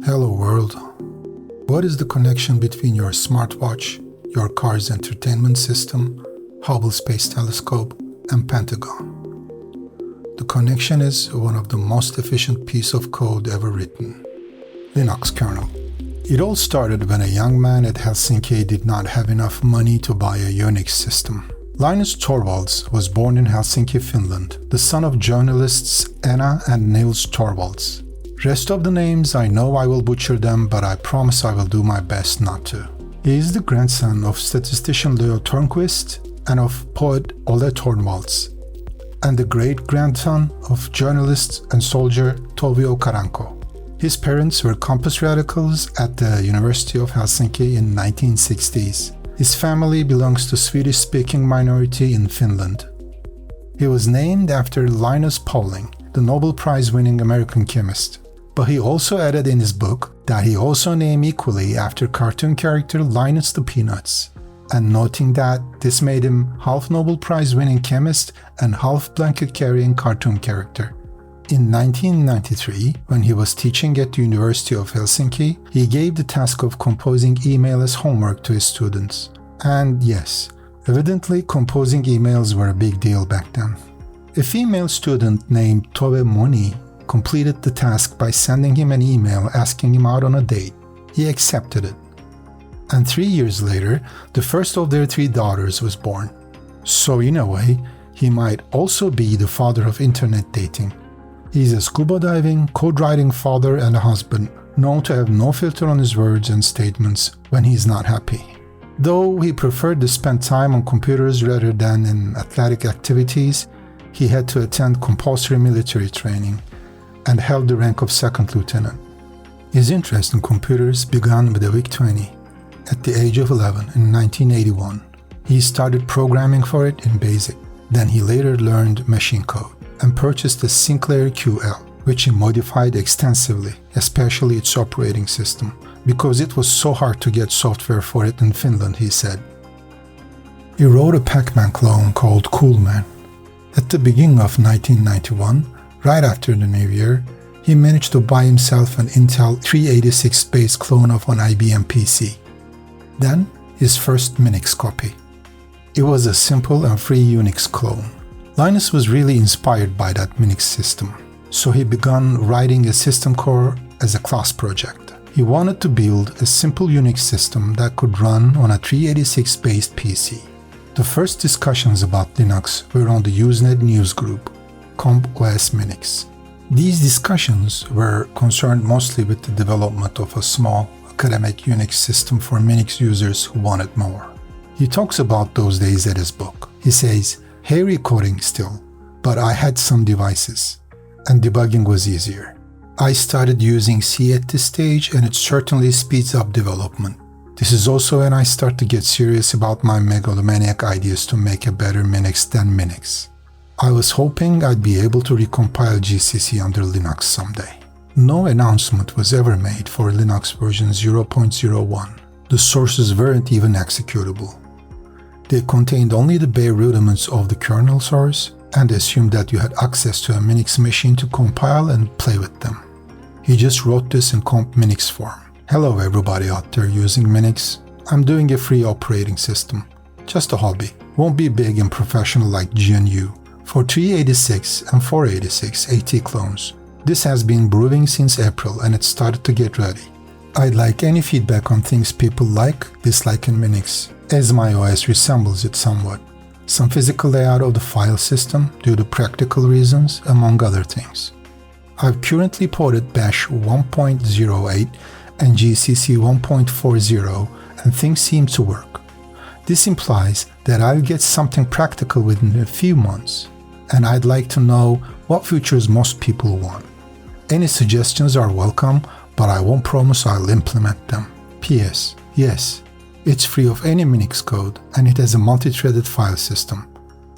Hello world. What is the connection between your smartwatch, your car's entertainment system, Hubble Space Telescope, and Pentagon? The connection is one of the most efficient piece of code ever written. Linux kernel. It all started when a young man at Helsinki did not have enough money to buy a Unix system. Linus Torvalds was born in Helsinki, Finland, the son of journalists Anna and Nils Torvalds. Rest of the names I know I will butcher them, but I promise I will do my best not to. He is the grandson of statistician Leo Törnqvist and of poet Ole Torvalds, and the great-grandson of journalist and soldier Tovio Karanko. His parents were campus radicals at the University of Helsinki in 1960s. His family belongs to Swedish-speaking minority in Finland. He was named after Linus Pauling, the Nobel Prize-winning American chemist. But he also added in his book that he also named equally after cartoon character Linus the Peanuts, and noting that this made him half Nobel Prize-winning chemist and half blanket-carrying cartoon character. In 1993, when he was teaching at the University of Helsinki, he gave the task of composing email as homework to his students. And yes, evidently composing emails were a big deal back then. A female student named Tove Moni completed the task by sending him an email asking him out on a date. He accepted it. And 3 years later, the first of their 3 daughters was born. So in a way, he might also be the father of internet dating. He's a scuba diving, code-writing father and a husband, known to have no filter on his words and statements when he's not happy. Though he preferred to spend time on computers rather than in athletic activities, he had to attend compulsory military training and held the rank of second lieutenant. His interest in computers began with a VIC-20. At the age of 11 in 1981, he started programming for it in BASIC. Then he later learned machine code and purchased a Sinclair QL, which he modified extensively, especially its operating system, because it was so hard to get software for it in Finland, he said. He wrote a Pac-Man clone called Coolman. At the beginning of 1991, right after the New Year, he managed to buy himself an Intel 386-based clone of an IBM PC. Then, his first Minix copy. It was a simple and free Unix clone. Linus was really inspired by that Minix system, so he began writing a system core as a class project. He wanted to build a simple Unix system that could run on a 386-based PC. The first discussions about Linux were on the Usenet newsgroup, Comp OS Minix. These discussions were concerned mostly with the development of a small academic Unix system for Minix users who wanted more. He talks about those days at his book. He says, "Hairy coding still, but I had some devices, and debugging was easier. I started using C at this stage, and it certainly speeds up development. This is also when I start to get serious about my megalomaniac ideas to make a better Minix than Minix. I was hoping I'd be able to recompile GCC under Linux someday." No announcement was ever made for Linux version 0.01. The sources weren't even executable. They contained only the bare rudiments of the kernel source and assumed that you had access to a Minix machine to compile and play with them. He just wrote this in comp Minix form. "Hello everybody out there using Minix. I'm doing a free operating system. Just a hobby. Won't be big and professional like GNU. For 386 and 486 AT clones. This has been brewing since April and it started to get ready. I'd like any feedback on things people like, dislike in Minix, as my OS resembles it somewhat. Some physical layout of the file system due to practical reasons, among other things. I've currently ported Bash 1.08 and GCC 1.40 and things seem to work. This implies that I'll get something practical within a few months. And I'd like to know what features most people want. Any suggestions are welcome, but I won't promise I'll implement them. PS. Yes, it's free of any Minix code and it has a multi-threaded file system.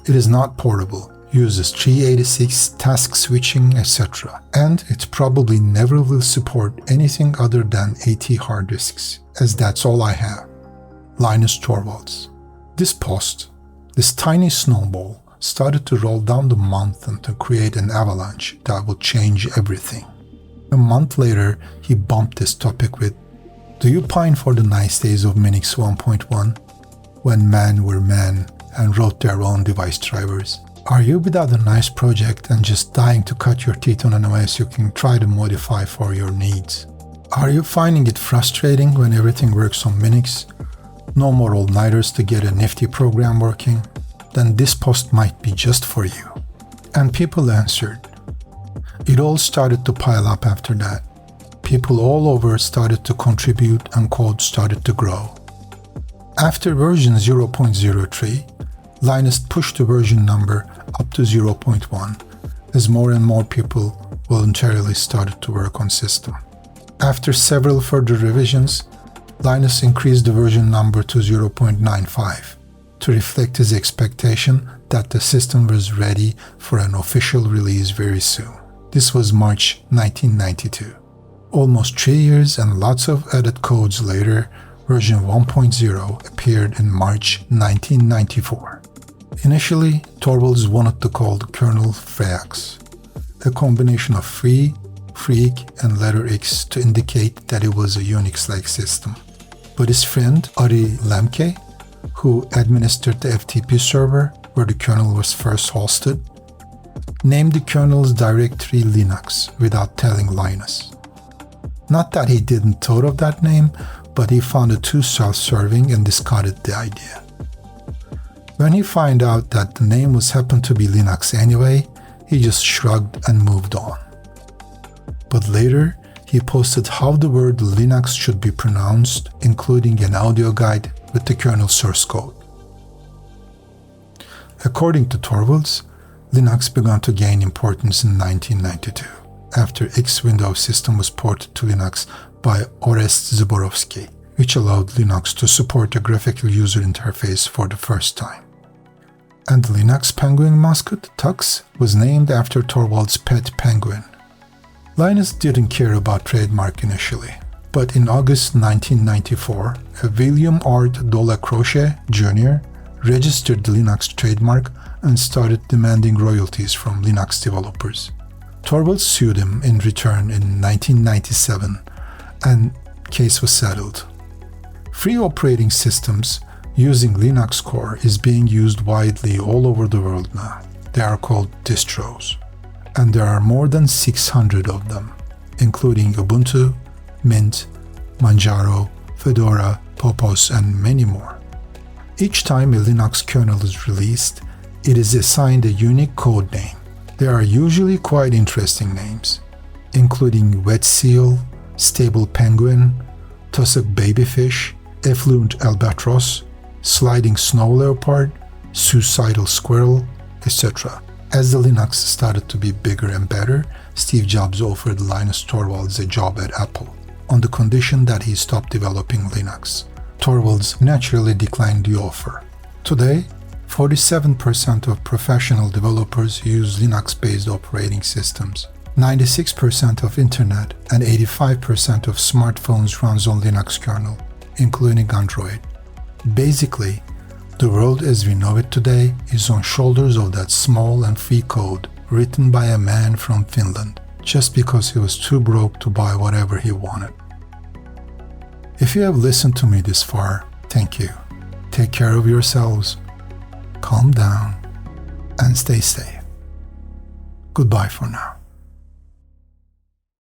It is not portable, uses 386 task switching, etc. And it probably never will support anything other than AT hard disks, as that's all I have. Linus Torvalds. This post, this tiny snowball, started to roll down the mountain to create an avalanche that would change everything. A month later, he bumped this topic with, "Do you pine for the nice days of Minix 1.1, when men were men and wrote their own device drivers? Are you without a nice project and just dying to cut your teeth on an OS you can try to modify for your needs? Are you finding it frustrating when everything works on Minix? No more all-nighters to get a nifty program working? Then this post might be just for you." And people answered. It all started to pile up after that. People all over started to contribute and code started to grow. After version 0.03, Linus pushed the version number up to 0.1 as more and more people voluntarily started to work on system. After several further revisions, Linus increased the version number to 0.95 to reflect his expectation that the system was ready for an official release very soon. This was March 1992. Almost 3 years and lots of added codes later, version 1.0 appeared in March 1994. Initially, Torvalds wanted to call the kernel FreeX, a combination of free, freak, and letter X to indicate that it was a Unix-like system. But his friend Ari Lemke, who administered the FTP server where the kernel was first hosted, named the kernel's directory Linux without telling Linus. Not that he didn't thought of that name, but he found it too self-serving and discarded the idea. When he found out that the name was happened to be Linux anyway, he just shrugged and moved on. But later, he posted how the word Linux should be pronounced, including an audio guide with the kernel source code. According to Torvalds, Linux began to gain importance in 1992, after X Windows system was ported to Linux by Orest Zborowski, which allowed Linux to support a graphical user interface for the first time. And the Linux penguin mascot, Tux, was named after Torvalds' pet penguin. Linus didn't care about trademark initially, but in August 1994, a William Art Dolacroce Jr. registered the Linux trademark and started demanding royalties from Linux developers. Torvalds sued him in return in 1997, and case was settled. Free operating systems using Linux core is being used widely all over the world now. They are called distros, and there are more than 600 of them, including Ubuntu, Mint, Manjaro, Fedora, Popos, and many more. Each time a Linux kernel is released, it is assigned a unique code name. There are usually quite interesting names, including Wet Seal, Stable Penguin, Tussock Babyfish, Effluent Albatross, Sliding Snow Leopard, Suicidal Squirrel, etc. As the Linux started to be bigger and better, Steve Jobs offered Linus Torvalds a job at Apple, on the condition that he stopped developing Linux. Torvalds naturally declined the offer. Today, 47% of professional developers use Linux-based operating systems. 96% of internet and 85% of smartphones runs on Linux kernel, including Android. Basically, the world as we know it today is on shoulders of that small and free code written by a man from Finland, just because he was too broke to buy whatever he wanted. If you have listened to me this far, thank you. Take care of yourselves, calm down, and stay safe. Goodbye for now.